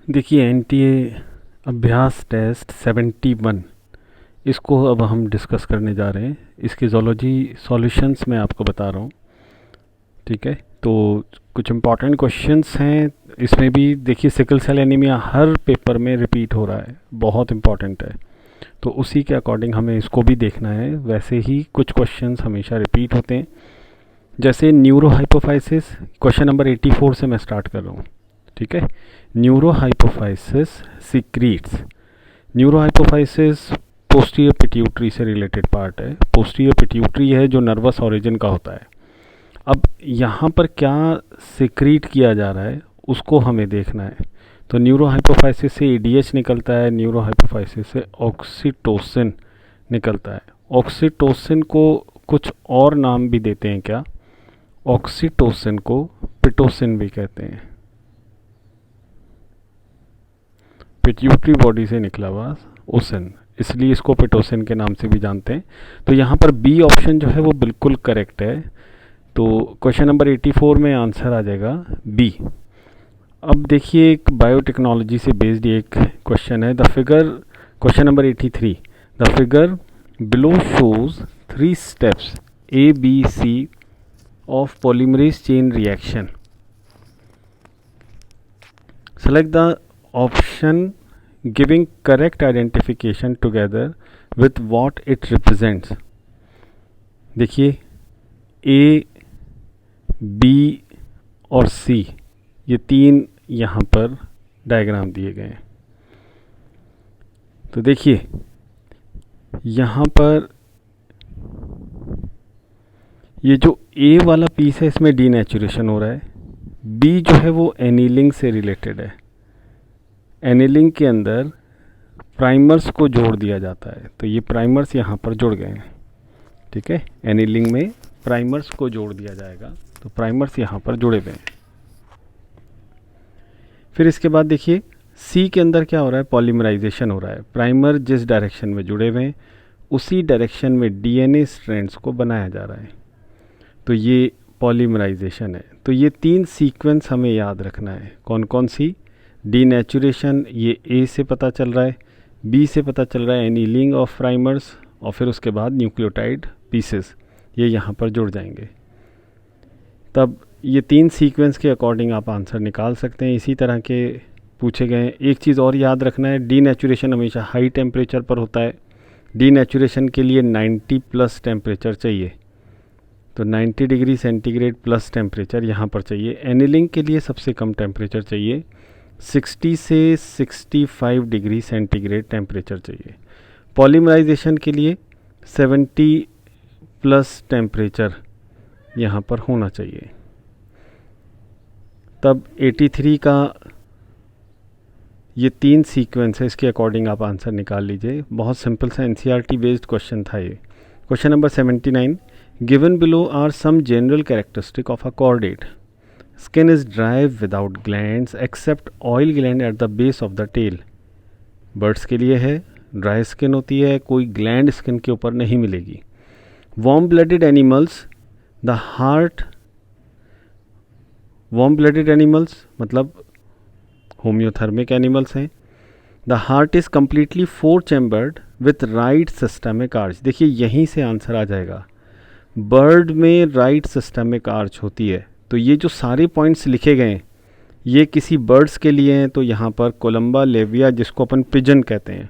देखिए एनटीए अभ्यास टेस्ट 71, इसको अब हम डिस्कस करने जा रहे हैं। इसके जोलॉजी सॉल्यूशंस मैं आपको बता रहा हूँ, ठीक है। तो कुछ इम्पॉर्टेंट क्वेश्चंस हैं इसमें भी। देखिए सिकल सेल एनीमिया हर पेपर में रिपीट हो रहा है, बहुत इम्पॉर्टेंट है, तो उसी के अकॉर्डिंग हमें इसको भी देखना है। वैसे ही कुछ क्वेश्चंस हमेशा रिपीट होते हैं, जैसे न्यूरो हाइपोफाइसिस। क्वेश्चन नंबर 84 से मैं स्टार्ट कर रहा हूँ, ठीक है। Neuro hypophysis secretes. Neuro hypophysis posterior pituitary से रिलेटेड पार्ट है। पोस्टीरियर पिट्यूटरी है जो नर्वस ओरिजिन का होता है। अब यहाँ पर क्या सीक्रीट किया जा रहा है उसको हमें देखना है। तो न्यूरो हाइपोफाइसिस से एडीएच निकलता है, न्यूरो हाइपोफाइसिस से ऑक्सीटोसिन निकलता है। ऑक्सीटोसिन को कुछ और नाम भी देते हैं क्या? ऑक्सीटोसिन को पिटोसिन भी कहते हैं। पिट्यूटरी बॉडी से निकला हुआ ओसिन, इसलिए इसको पिटोसिन के नाम से भी जानते हैं। तो यहाँ पर बी ऑप्शन जो है वो बिल्कुल करेक्ट है। तो क्वेश्चन नंबर 84 में आंसर आ जाएगा बी। अब देखिए एक बायोटेक्नोलॉजी से बेस्ड एक क्वेश्चन है। The figure, question number 83, the figure below shows 3 steps A B C of polymerase chain reaction. Select the option giving correct identification together with what it represents. देखिए A, B और सी, ये तीन यहाँ पर diagram दिए गए हैं। तो देखिए यहाँ पर ये जो ए वाला पीस है इसमें डीनेचुरेशन हो रहा है। बी जो है वो एनीलिंग से रिलेटेड है। एनीलिंग के अंदर प्राइमर्स को जोड़ दिया जाता है, तो ये प्राइमर्स यहाँ पर जुड़ गए हैं, ठीक है। एनीलिंग में प्राइमर्स को जोड़ दिया जाएगा, तो प्राइमर्स यहाँ पर जुड़े हुए हैं। फिर इसके बाद देखिए सी के अंदर क्या हो रहा है? पॉलीमराइजेशन हो रहा है। प्राइमर जिस डायरेक्शन में जुड़े हुए हैं उसी डायरेक्शन में डीएनए स्ट्रैंड्स को बनाया जा रहा है, तो ये पॉलीमराइजेशन है। तो ये 3 सीक्वेंस हमें याद रखना है। कौन कौन सी? डीनेचुरेशन, ये ए से पता चल रहा है, बी से पता चल रहा है एनीलिंग ऑफ प्राइमर्स, और फिर उसके बाद न्यूक्लियोटाइड पीसेस, ये यहाँ पर जुड़ जाएंगे। तब ये 3 सीक्वेंस के अकॉर्डिंग आप आंसर निकाल सकते हैं। इसी तरह के पूछे गए। एक चीज़ और याद रखना है, डीनेचुरेशन हमेशा हाई टेम्परेचर पर होता है। डीनेचुरेशन के लिए 90 प्लस टेम्परेचर चाहिए, तो 90 डिग्री सेंटीग्रेड प्लस टेम्परेचर यहाँ पर चाहिए। एनीलिंग के लिए सबसे कम टेम्परेचर चाहिए, 60 से 65 डिग्री सेंटीग्रेड टेम्परेचर चाहिए। पॉलीमराइजेशन के लिए 70 प्लस टेम्परेचर यहाँ पर होना चाहिए। तब 83 का ये 3 सीक्वेंस है, इसके अकॉर्डिंग आप आंसर निकाल लीजिए। बहुत सिंपल सा एनसीईआरटी बेस्ड क्वेश्चन था ये। Question number 79, given below are some general characteristic of a chordate. Skin is dry without glands except oil gland at the base of the tail. Birds के लिए है, dry skin होती है, कोई gland skin के ऊपर नहीं मिलेगी। Warm blooded animals, the heart, warm blooded animals मतलब होम्योथर्मिक एनिमल्स हैं। The heart is completely 4 chambered with right systemic arch. देखिए यहीं से आंसर आ जाएगा। बर्ड में राइट सिस्टमिक आर्च होती है। तो ये जो सारे पॉइंट्स लिखे गए हैं ये किसी बर्ड्स के लिए हैं, तो यहाँ पर कोलम्बा लेविया, जिसको अपन पिजन कहते हैं,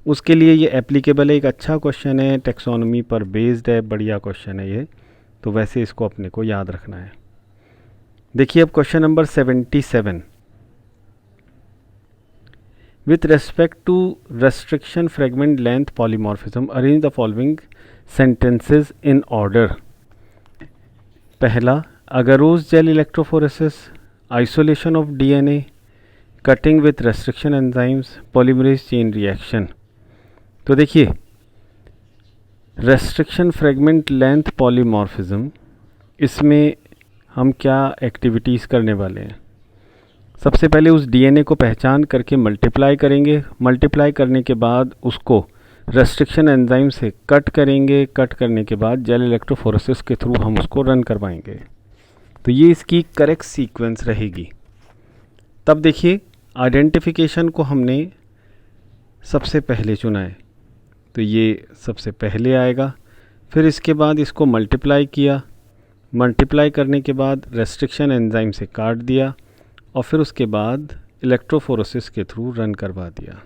उसके लिए ये एप्लीकेबल है। एक अच्छा क्वेश्चन है, टेक्सोनोमी पर बेस्ड है, बढ़िया क्वेश्चन है ये, तो वैसे इसको अपने को याद रखना है। देखिए अब question number 77, with respect to restriction fragment length polymorphism arrange the following sentences in order. पहला, agarose gel electrophoresis, isolation of DNA, cutting with restriction enzymes, polymerase chain reaction. तो देखिए रेस्ट्रिक्शन फ्रेगमेंट लेंथ पॉलीमॉर्फिज्म, इसमें हम क्या activities करने वाले हैं? सबसे पहले उस डीएनए को पहचान करके मल्टीप्लाई करेंगे। मल्टीप्लाई करने के बाद उसको रेस्ट्रिक्शन एंजाइम से कट करेंगे। कट करने के बाद जेल इलेक्ट्रोफोरेसिस के थ्रू हम उसको रन करवाएंगे। तो ये इसकी करेक्ट सीक्वेंस रहेगी। तब देखिए आइडेंटिफिकेशन को हमने सबसे पहले चुना है, तो ये सबसे पहले आएगा। फिर इसके बाद इसको मल्टीप्लाई किया, मल्टीप्लाई करने के बाद रेस्ट्रिक्शन एंजाइम से काट दिया और फिर उसके बाद इलेक्ट्रोफोरेसिस के थ्रू रन करवा दिया।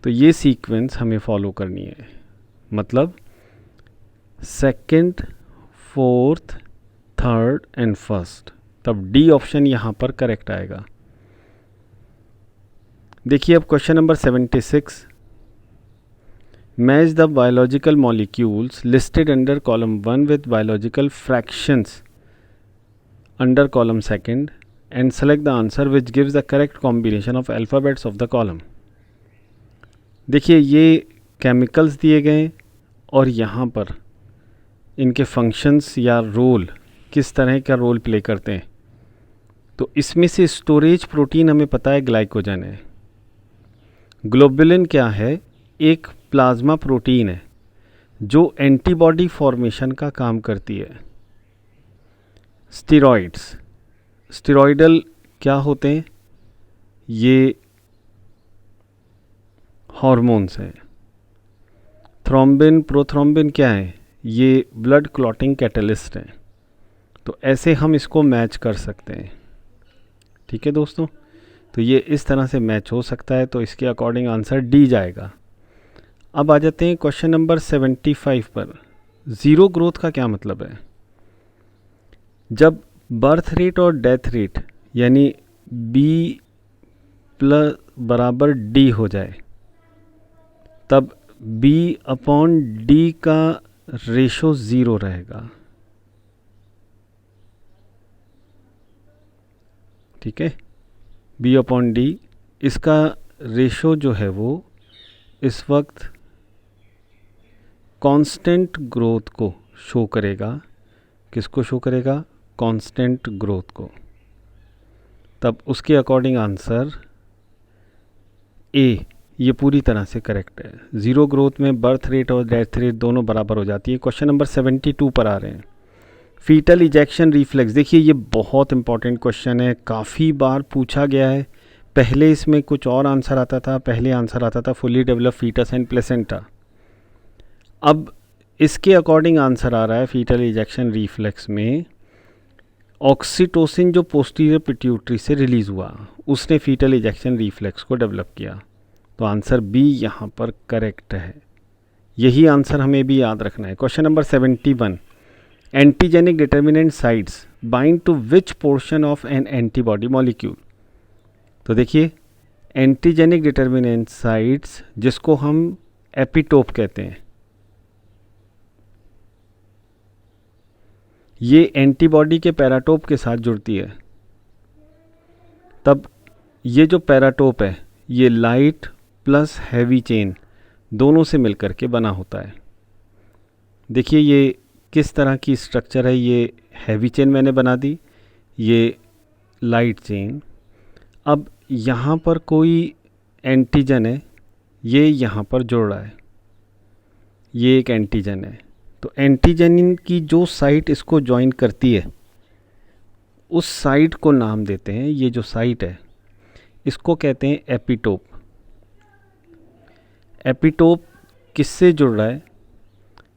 तो ये सीक्वेंस हमें फॉलो करनी है, मतलब second, fourth, third and first, तब डी ऑप्शन यहाँ पर करेक्ट आएगा। देखिए अब question number 76, match the biological molecules listed under column 1 with biological fractions under column second and select the answer which gives the correct combination of alphabets of the column. देखिए ये chemicals दिए गए और यहाँ पर इनके फंक्शंस या role किस तरह का रोल प्ले करते हैं। तो इसमें से स्टोरेज प्रोटीन हमें पता है ग्लाइकोजन है। ग्लोबुलिन क्या है? एक प्लाज्मा प्रोटीन है जो एंटीबॉडी फॉर्मेशन का काम करती है। स्टेरॉइड्स, स्टेरॉइडल क्या होते हैं? ये हार्मोन्स हैं। थ्रोम्बिन, प्रोथ्रोम्बिन क्या है? ये ब्लड क्लॉटिंग कैटलिस्ट हैं। तो ऐसे हम इसको मैच कर सकते हैं। ठीक है दोस्तों, तो ये इस तरह से मैच हो सकता है, तो इसके अकॉर्डिंग आंसर डी जाएगा। अब आ जाते हैं क्वेश्चन नंबर 75 पर। ज़ीरो ग्रोथ का क्या मतलब है? जब बर्थ रेट और डेथ रेट यानी बी प्लस बराबर डी हो जाए, तब बी अपॉन डी का रेशो ज़ीरो रहेगा। ठीक है, बी अपॉन डी, इसका रेशो जो है वो इस वक्त कांस्टेंट ग्रोथ को शो करेगा। किसको शो करेगा? कांस्टेंट ग्रोथ को। तब उसके अकॉर्डिंग आंसर ए ये पूरी तरह से करेक्ट है। ज़ीरो ग्रोथ में बर्थ रेट और डेथ रेट दोनों बराबर हो जाती है। क्वेश्चन नंबर 72 पर आ रहे हैं। फीटल इजेक्शन रिफ्लेक्स, देखिए ये बहुत इंपॉर्टेंट क्वेश्चन है, काफ़ी बार पूछा गया है। पहले इसमें कुछ और आंसर आता था, पहले आंसर आता था fully develop foetus and placenta. अब इसके अकॉर्डिंग आंसर आ रहा है फीटल इजेक्शन रिफ्लेक्स में ऑक्सीटोसिन जो पोस्टीरियर पिट्यूटरी से रिलीज़ हुआ, उसने फीटल इजेक्शन रिफ्लेक्स को डेवलप किया। तो आंसर बी यहाँ पर करेक्ट है। यही आंसर हमें भी याद रखना है। Question number 71, antigenic determinant sites bind to which portion of an antibody molecule. तो देखिए एंटीजेनिक डिटर्मिनेंट साइट्स जिसको हम एपिटोप कहते हैं, ये एंटीबॉडी के पैराटोप के साथ जुड़ती है। तब ये जो पैराटोप है ये लाइट प्लस हैवी चेन दोनों से मिलकर के बना होता है। देखिए ये किस तरह की स्ट्रक्चर है, ये हैवी चेन मैंने बना दी, ये लाइट चेन। अब यहाँ पर कोई एंटीजन है, ये यहाँ पर जुड़ रहा है, ये एक एंटीजन है। तो एंटीजन की जो साइट इसको ज्वाइन करती है उस साइट को नाम देते हैं, ये जो साइट है इसको कहते हैं एपिटोप। एपिटोप किससे जुड़ रहा है?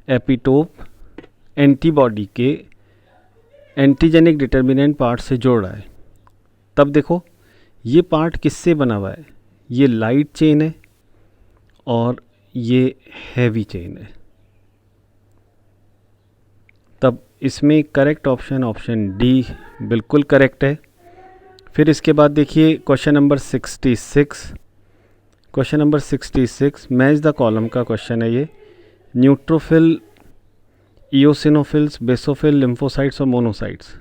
एपिटोप एंटीबॉडी के एंटीजेनिक डिटर्मिनेंट पार्ट से जुड़ रहा है। तब देखो ये पार्ट किससे बना हुआ है? ये लाइट चेन है और ये हैवी चेन है। तब इसमें करेक्ट ऑप्शन ऑप्शन डी बिल्कुल करेक्ट है। फिर इसके बाद देखिए question number 66। Question number 66 match the column का क्वेश्चन है ये। न्यूट्रोफिल, इओसिनोफिल्स, बेसोफिल, लिम्फोसाइट्स और monocytes.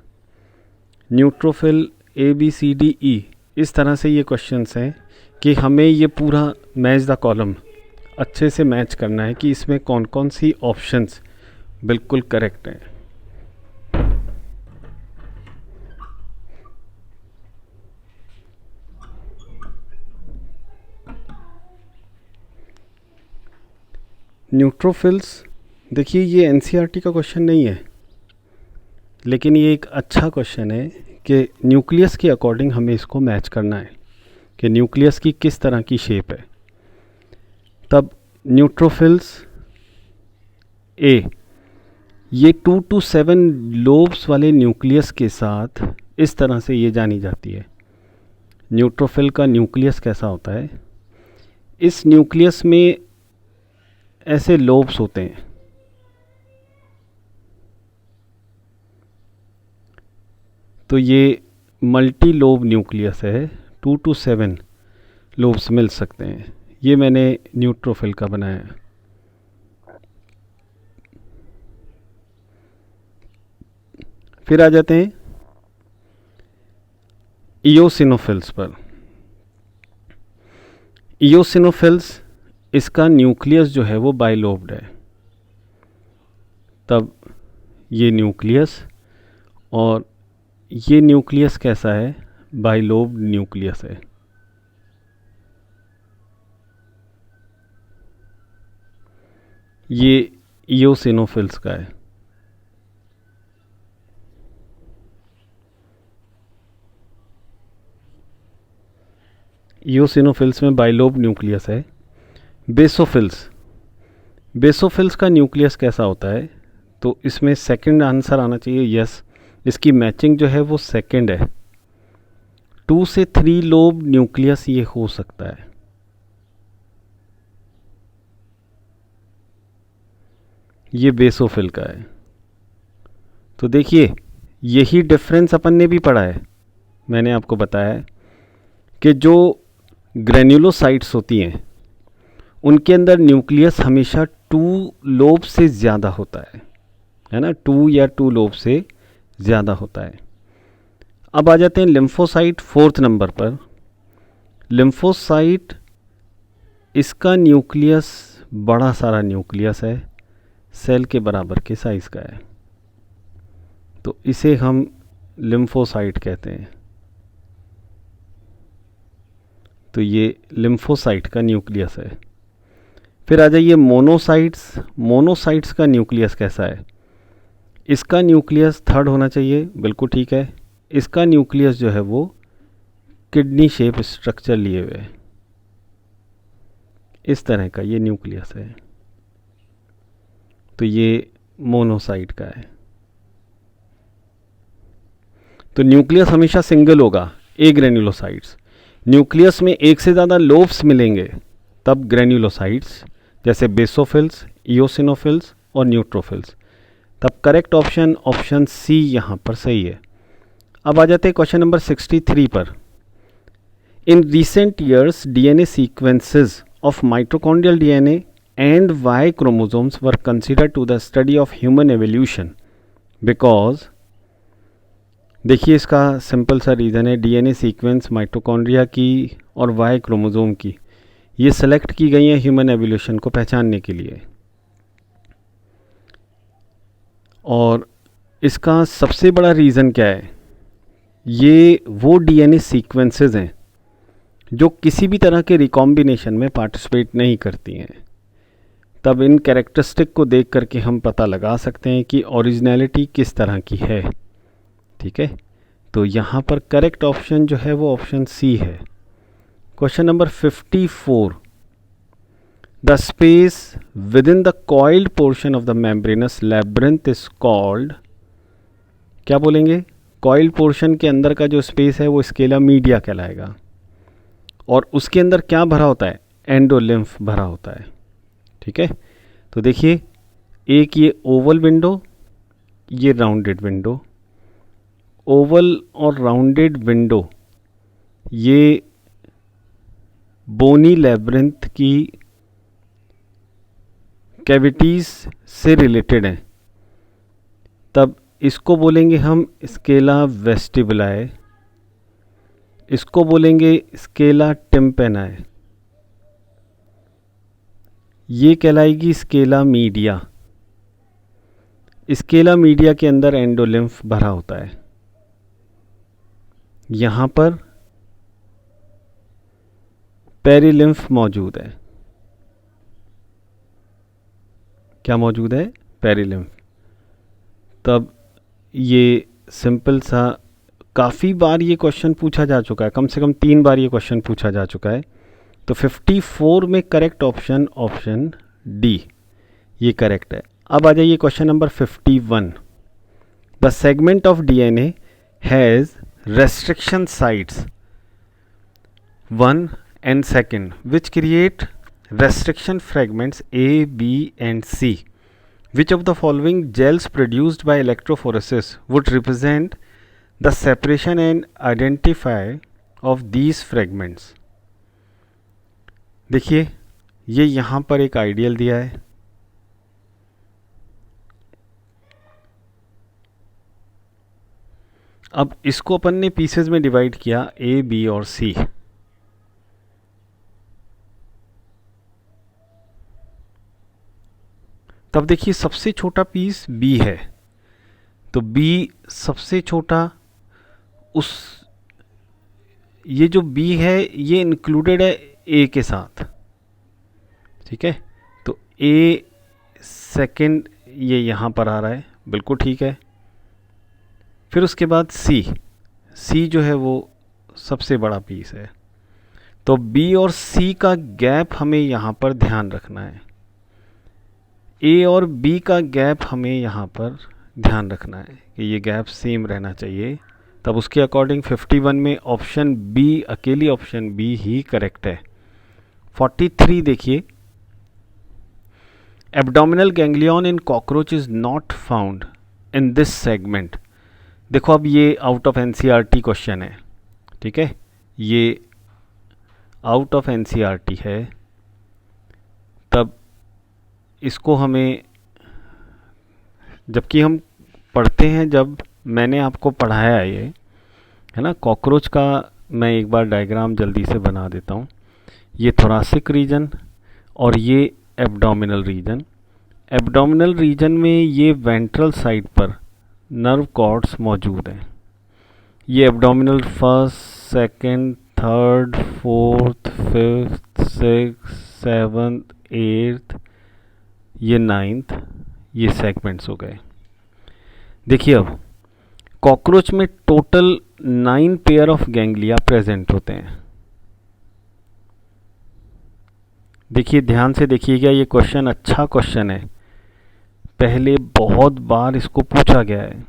Neutrophil A B C D E, इस तरह से ये क्वेश्चंस हैं कि हमें ये पूरा मैच द कॉलम अच्छे से मैच करना है कि इसमें कौन कौन सी ऑप्शंस बिल्कुल करेक्ट हैं। न्यूट्रोफिल्स, देखिए ये एनसीईआरटी का क्वेश्चन नहीं है, लेकिन ये एक अच्छा क्वेश्चन है कि न्यूक्लियस के अकॉर्डिंग हमें इसको मैच करना है। कि न्यूक्लियस की किस तरह की शेप है। तब न्यूट्रोफिल्स ए, ये 2 to 7 लोब्स वाले न्यूक्लियस के साथ इस तरह से ये जानी जाती है। न्यूट्रोफिल का न्यूक्लियस कैसा होता है, इस न्यूक्लियस में ऐसे लोब्स होते हैं। तो ये मल्टी लोब न्यूक्लियस है, 2 to 7 लोब्स मिल सकते हैं। ये मैंने न्यूट्रोफिल का बनाया है। फिर आ जाते हैं इयोसिनोफिल्स पर। इयोसिनोफिल्स, इसका न्यूक्लियस जो है वो बाइलोब्ड है। तब ये न्यूक्लियस, और ये न्यूक्लियस कैसा है, बाइलोब्ड न्यूक्लियस है। ये इयोसिनोफिल्स का है। इयोसिनोफिल्स में बाइलोब न्यूक्लियस है। बेसोफिल्स, बेसोफिल्स का न्यूक्लियस कैसा होता है, तो इसमें सेकंड आंसर आना चाहिए यस। इसकी मैचिंग जो है वो सेकंड है। 2 से 3 लोब न्यूक्लियस ये हो सकता है। ये बेसोफिल का है। तो देखिए, यही डिफरेंस अपन ने भी पढ़ा है। मैंने आपको बताया है कि जो ग्रेन्युलोसाइट्स होती हैं उनके अंदर न्यूक्लियस हमेशा 2 लोब से ज़्यादा होता है ना, 2 या 2 लोब से ज़्यादा होता है। अब आ जाते हैं लिम्फोसाइट 4th नंबर पर। लिम्फोसाइट, इसका न्यूक्लियस बड़ा सारा न्यूक्लियस है, सेल के बराबर के साइज़ का है, तो इसे हम लिम्फोसाइट कहते हैं। तो ये लिम्फोसाइट का न्यूक्लियस है। फिर आ जाइए मोनोसाइट्स। मोनोसाइट्स का न्यूक्लियस कैसा है, इसका न्यूक्लियस 3rd होना चाहिए, बिल्कुल ठीक है। इसका न्यूक्लियस जो है वो किडनी शेप स्ट्रक्चर लिए हुए है, इस तरह का ये न्यूक्लियस है। तो ये मोनोसाइट का है। तो न्यूक्लियस हमेशा सिंगल होगा, ए ग्रेन्युलोसाइट्स। न्यूक्लियस में एक से ज़्यादा लोब्स मिलेंगे तब ग्रेन्युलोसाइट्स, जैसे बेसोफिल्स, इयोसिनोफिल्स और न्यूट्रोफिल्स। तब करेक्ट ऑप्शन ऑप्शन सी यहाँ पर सही है। अब आ जाते हैं क्वेश्चन नंबर 63 पर। In recent years DNA sequences of mitochondrial DNA and Y chromosomes were considered to the study of human evolution because, देखिए इसका सिंपल सा रीज़न है, डीएनए सीक्वेंस माइटोकॉन्ड्रिया की और वाई क्रोमोसोम की ये सेलेक्ट की गई हैं ह्यूमन एवोल्यूशन को पहचानने के लिए। और इसका सबसे बड़ा रीज़न क्या है, ये वो डीएनए सीक्वेंसेस हैं जो किसी भी तरह के रिकॉम्बिनेशन में पार्टिसिपेट नहीं करती हैं। तब इन कैरेक्टरिस्टिक को देख करके हम पता लगा सकते हैं कि ओरिजिनलिटी किस तरह की है। ठीक है, तो यहाँ पर करेक्ट ऑप्शन जो है वो ऑप्शन सी है। Question number 54, the space with in the coiled portion of the membranes labyrinth is called, क्या बोलेंगे, कॉइल्ड पोर्शन के अंदर का जो स्पेस है वो स्केला मीडिया कहलाएगा। और उसके अंदर क्या भरा होता है, एंडोलिम्फ भरा होता है। ठीक है, तो देखिए, एक ये ओवल विंडो, ये राउंडेड विंडो। ओवल और राउंडेड विंडो ये बोनी लैब्रिंथ की कैविटीज़ से रिलेटेड हैं। तब इसको बोलेंगे हम स्केला वेस्टिबुलाe, इसको बोलेंगे स्केला टिम्पेनाe, ये कहलाएगी स्केला मीडिया। स्केला मीडिया के अंदर एंडोलिम्फ भरा होता है। यहाँ पर पेरिलिम्फ मौजूद है। क्या मौजूद है, पेरिलिम्फ। तब ये सिंपल सा काफ़ी बार ये क्वेश्चन पूछा जा चुका है, कम से कम 3 बार ये क्वेश्चन पूछा जा चुका है। तो 54 में करेक्ट ऑप्शन ऑप्शन डी ये करेक्ट है। अब आ जाइए question number 51। The segment of DNA has restriction sites 1 and 2 which create restriction fragments A, B and C. Which of the following gels produced by electrophoresis would represent the separation and identify of these fragments? देखिए ये यहाँ पर एक ideal दिया है, अब इसको अपन ने पीसेज में डिवाइड किया ए, बी और सी। तब देखिए सबसे छोटा पीस बी है, तो बी सबसे छोटा, उस ये जो बी है ये इंक्लूडेड है ए के साथ, ठीक है। तो ए सेकंड ये यहाँ पर आ रहा है, बिल्कुल ठीक है। फिर उसके बाद सी जो है वो सबसे बड़ा पीस है, तो बी और सी का गैप हमें यहाँ पर ध्यान रखना है, ए और बी का गैप हमें यहाँ पर ध्यान रखना है कि ये गैप सेम रहना चाहिए। तब उसके अकॉर्डिंग 51 में ऑप्शन बी, अकेली ऑप्शन बी ही करेक्ट है। 43 देखिए, abdominal ganglion in cockroach is not found in this segment. देखो अब ये आउट ऑफ एनसीईआरटी क्वेश्चन है, ठीक है, ये आउट ऑफ एनसीईआरटी है। तब इसको हमें, जबकि हम पढ़ते हैं, जब मैंने आपको पढ़ाया ये है ना, कॉकरोच का मैं एक बार डायग्राम जल्दी से बना देता हूँ। ये थोरासिक रीजन और ये एब्डोमिनल रीजन। एब्डोमिनल रीजन में ये वेंट्रल साइड पर नर्व कॉर्ड्स मौजूद हैं। ये abdominal first, second, third, fourth, fifth, six, seventh, eighth, ये नाइन्थ, ये सेगमेंट्स हो गए। देखिए अब कॉकरोच में total 9 pair of ganglia present होते हैं। देखिए ध्यान से देखिएगा, ये क्वेश्चन अच्छा क्वेश्चन है, पहले बहुत बार इसको पूछा गया है,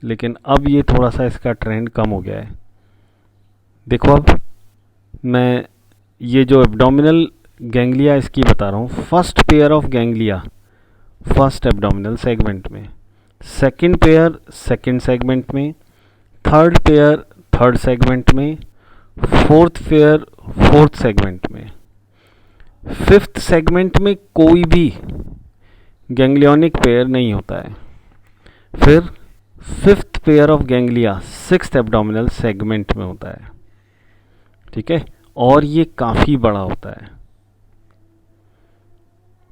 लेकिन अब ये थोड़ा सा इसका ट्रेंड कम हो गया है। देखो अब मैं ये जो एब्डोमिनल गैंग्लिया इसकी बता रहा हूँ। First pair of ganglia first abdominal segment में, सेकंड पेयर सेकंड सेगमेंट में, थर्ड पेयर थर्ड सेगमेंट में, फोर्थ पेयर फोर्थ सेगमेंट में, फिफ्थ सेगमेंट में कोई भी गैंग्लियोनिक पेयर नहीं होता है। फिर fifth pair of ganglia sixth abdominal segment में होता है, ठीक है, और ये काफ़ी बड़ा होता है।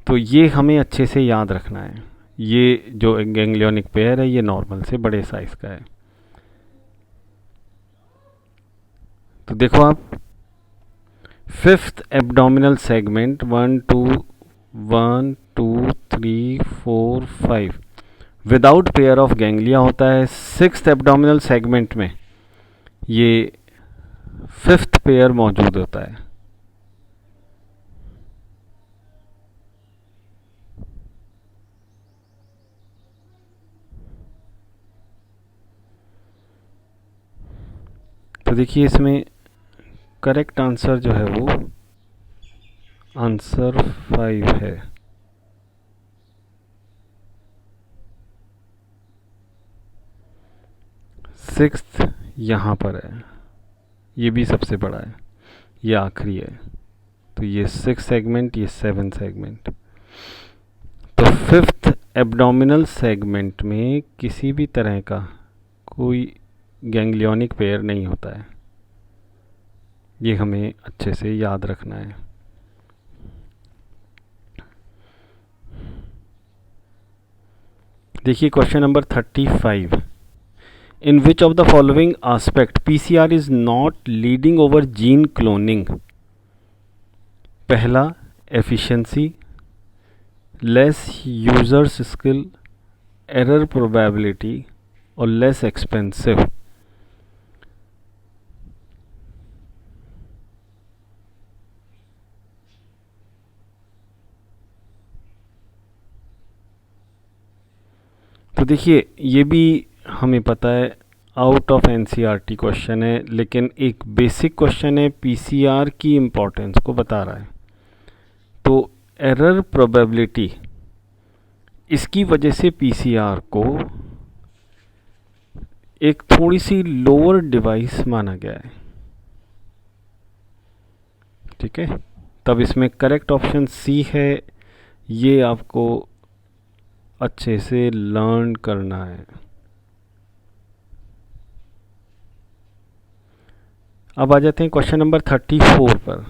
तो ये हमें अच्छे से याद रखना है, ये जो गैंग्लियोनिक पेयर है ये नॉर्मल से बड़े साइज का है। तो देखो आप, fifth abdominal segment 1 2 3 4 5 without pair of ganglia होता है। सिक्स्थ एब्डोमिनल सेगमेंट में ये फिफ्थ पेयर मौजूद होता है। तो देखिए इसमें करेक्ट आंसर जो है वो आंसर 5 है। सिक्स्थ यहाँ पर है, ये भी सबसे बड़ा है, ये आखिरी है। तो ये 6 सेगमेंट, ये 7 सेगमेंट। तो फिफ्थ एब्डोमिनल सेगमेंट में किसी भी तरह का कोई गैंग्लियोनिक पेयर नहीं होता है, ये हमें अच्छे से याद रखना है। देखिए question number 35, in which of the following aspect PCR is not leading over gene cloning? पहला efficiency, less users skill, error probability और लेस एक्सपेंसिव। देखिए ये भी हमें पता है आउट ऑफ एनसीईआरटी क्वेश्चन है, लेकिन एक बेसिक क्वेश्चन है, पीसीआर की इम्पोर्टेंस को बता रहा है। तो एरर प्रोबेबिलिटी, इसकी वजह से पीसीआर को एक थोड़ी सी लोअर डिवाइस माना गया है। ठीक है, तब इसमें करेक्ट ऑप्शन सी है। ये आपको अच्छे से लर्न करना है। अब आ जाते हैं क्वेश्चन नंबर 34 पर।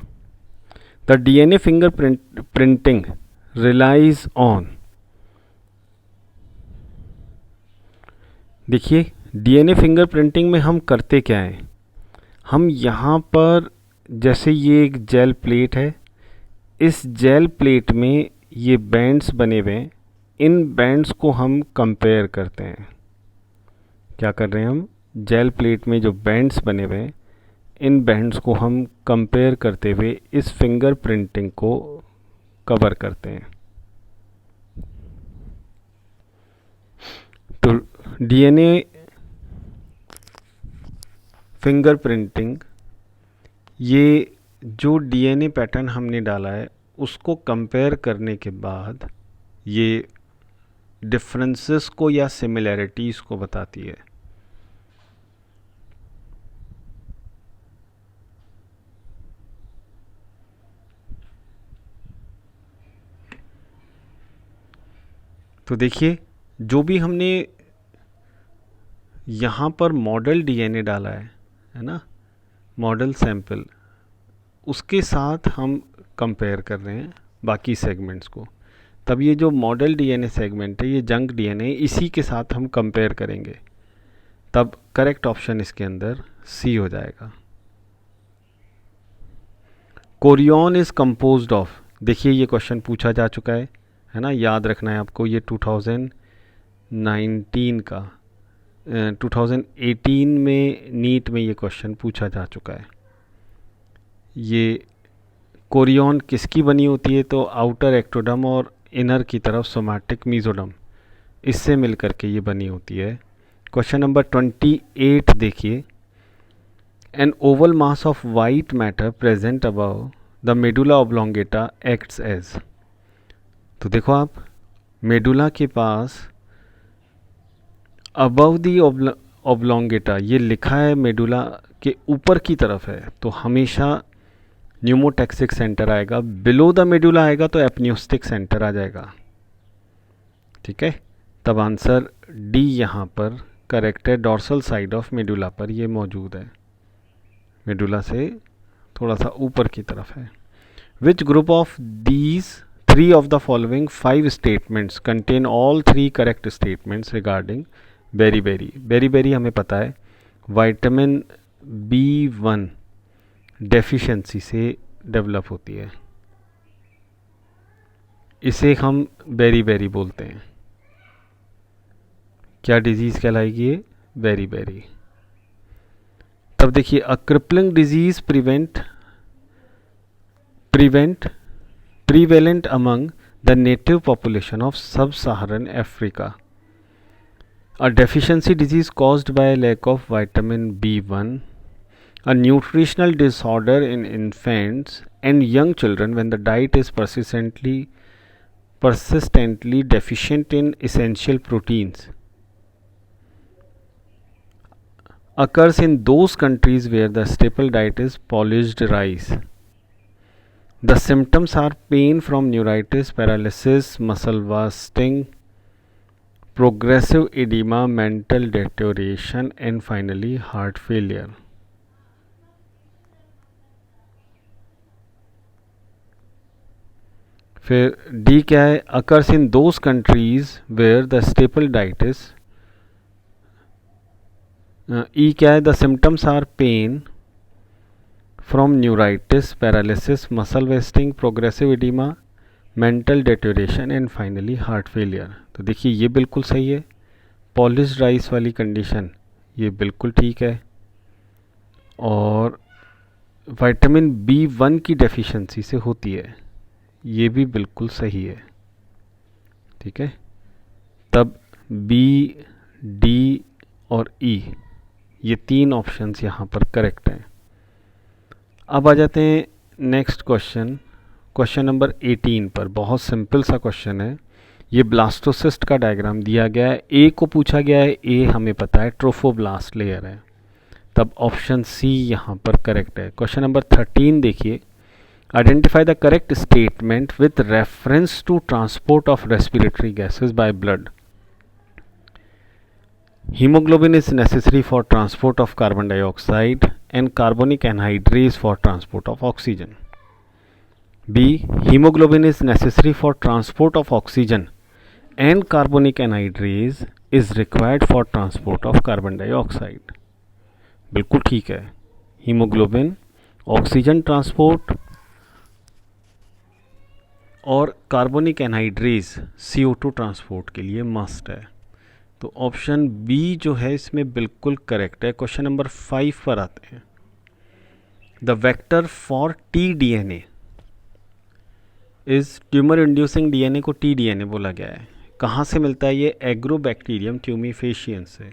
The DNA fingerprinting relies on. देखिए डीएनए फिंगर प्रिंटिंग में हम करते क्या हैं, हम यहाँ पर जैसे ये एक जेल प्लेट है, इस जेल प्लेट में ये बैंड्स बने हुए हैं, इन बैंड्स को हम कंपेयर करते हैं। क्या कर रहे हैं हम, जेल प्लेट में जो बैंड्स बने हुए हैं, इन बैंड्स को हम कंपेयर करते हुए इस फिंगर प्रिंटिंग को कवर करते हैं। तो डीएनए फिंगर प्रिंटिंग, ये जो डीएनए पैटर्न हमने डाला है उसको कंपेयर करने के बाद ये डिफरेंसेस को या सिमिलैरिटीज़ को बताती है। तो देखिए जो भी हमने यहाँ पर मॉडल डीएनए डाला है ना, मॉडल सैंपल, उसके साथ हम कंपेयर कर रहे हैं बाकी सेगमेंट्स को। तब ये जो मॉडल डीएनए सेगमेंट है, ये जंक डीएनए, इसी के साथ हम कंपेयर करेंगे। तब करेक्ट ऑप्शन इसके अंदर सी हो जाएगा। कोरियन इज कंपोज्ड ऑफ, देखिए ये क्वेश्चन पूछा जा चुका है ना, याद रखना है आपको। ये 2019 का 2018 में नीट में ये क्वेश्चन पूछा जा चुका है। ये कोरियन किसकी बनी होती है, तो आउटर एक्टोडर्म और इनर की तरफ सोमैटिक मीजोडर्म, इससे मिलकर के ये बनी होती है। क्वेश्चन नंबर 28 देखिए। An oval mass of white matter present above the medulla oblongata acts as. तो देखो आप, मेडुला के पास अबव दी ऑब्लोंगेटा ये लिखा है, मेडुला के ऊपर की तरफ है, तो हमेशा न्यूमोटैक्सिक सेंटर आएगा। बिलो द मेडुला आएगा तो एपन्यूस्टिक सेंटर आ जाएगा। ठीक है, तब आंसर डी यहाँ पर करेक्ट है। डॉर्सल साइड ऑफ मेडुला पर ये मौजूद है, मेडुला से थोड़ा सा ऊपर की तरफ है। Which group of these 3 of the following 5 statements contain all 3 correct statements regarding beriberi. Beriberi हमें पता है विटामिन B1 डेफिशिएंसी से डेवलप होती है, इसे हम बेरी-बेरी बोलते हैं। क्या डिजीज़ कहलाएगी ये, बेरी-बेरी। तब देखिए, a crippling disease prevalent among the native population of sub-Saharan Africa. A deficiency disease caused by lack of vitamin B1. A nutritional disorder in infants and young children when the diet is persistently deficient in essential proteins. Occurs in those countries where the staple diet is polished rice. The symptoms are pain from neuritis, paralysis, muscle wasting, progressive edema, mental deterioration and finally heart failure. फिर D क्या है, occurs in those countries where the staple diet is. ई क्या है, the symptoms are pain from neuritis, paralysis, muscle wasting, progressive edema, mental deterioration and finally heart failure. तो देखिए ये बिल्कुल सही है, पॉलिश्ड राइस वाली कंडीशन ये बिल्कुल ठीक है, और विटामिन B1 की डेफिशिएंसी से होती है, ये भी बिल्कुल सही है। ठीक है, तब बी, डी और ई, ये 3 ऑप्शंस यहाँ पर करेक्ट हैं। अब आ जाते हैं नेक्स्ट क्वेश्चन, क्वेश्चन नंबर 18 पर। बहुत सिंपल सा क्वेश्चन है। ये ब्लास्टोसिस्ट का डायग्राम दिया गया है, ए को पूछा गया है, ए हमें पता है ट्रोफोब्लास्ट लेयर है, तब ऑप्शन सी यहाँ पर करेक्ट है। क्वेश्चन नंबर 13 देखिए, identify the correct statement with reference to transport of respiratory gases by blood. Hemoglobin is necessary for transport of carbon dioxide and carbonic anhydrase for transport of oxygen. B. Hemoglobin is necessary for transport of oxygen and carbonic anhydrase is required for transport of carbon dioxide. बिल्कुल ठीक है। Haemoglobin oxygen transport और carbonic anhydrase CO2 transport के लिए must है। तो option B जो है इसमें बिल्कुल करेक्ट है। क्वेश्चन नंबर 5 पर आते हैं। The vector for tDNA is tumour inducing DNA को tDNA बोला गया है। कहाँ से मिलता है ये? एग्रोबैक्टीरियम ट्यूमीफेशियंस से।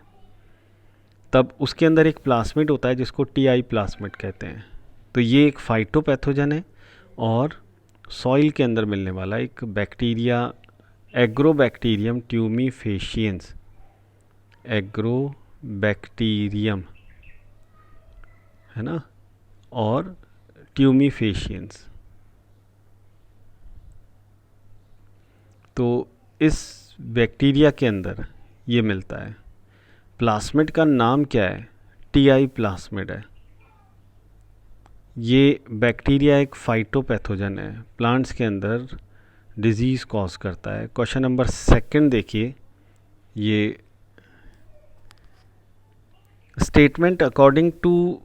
तब उसके अंदर एक प्लाज्मिड होता है जिसको TI प्लाज्मिड कहते हैं। तो ये एक फाइटोपैथोजन है और सॉइल के अंदर मिलने वाला एक बैक्टीरिया एग्रोबैक्टीरियम ट्यूमीफेशियंस, एग्रोबैक्टीरियम है ना, और ट्यूमीफेशियंस। तो इस बैक्टीरिया के अंदर ये मिलता है। प्लाज्मिड का नाम क्या है? TI प्लाज्मिड है। ये बैक्टीरिया एक फाइटोपैथोजन है, प्लांट्स के अंदर डिजीज़ कॉज करता है। क्वेश्चन नंबर 2 देखिए, ये statement according to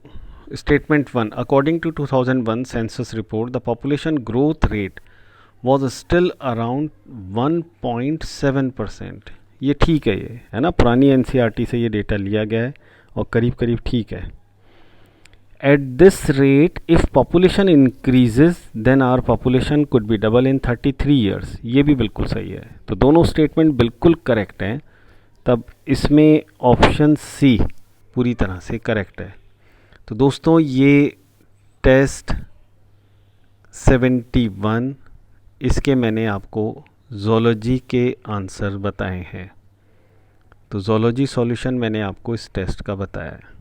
statement 1, according to 2001 census report the population growth rate was still around 1.7%। ये ठीक है, ये है ना, पुरानी NCERT से ये डेटा लिया गया है और करीब करीब ठीक है। At this rate if population increases then our population could be double in 33 years. ये भी बिल्कुल सही है। तो दोनों स्टेटमेंट बिल्कुल करेक्ट हैं। तब इसमें ऑप्शन सी पूरी तरह से करेक्ट है। तो दोस्तों ये टेस्ट 71, इसके मैंने आपको ज़ूलॉजी के आंसर बताए हैं। तो ज़ूलॉजी सॉल्यूशन मैंने आपको इस टेस्ट का बताया है।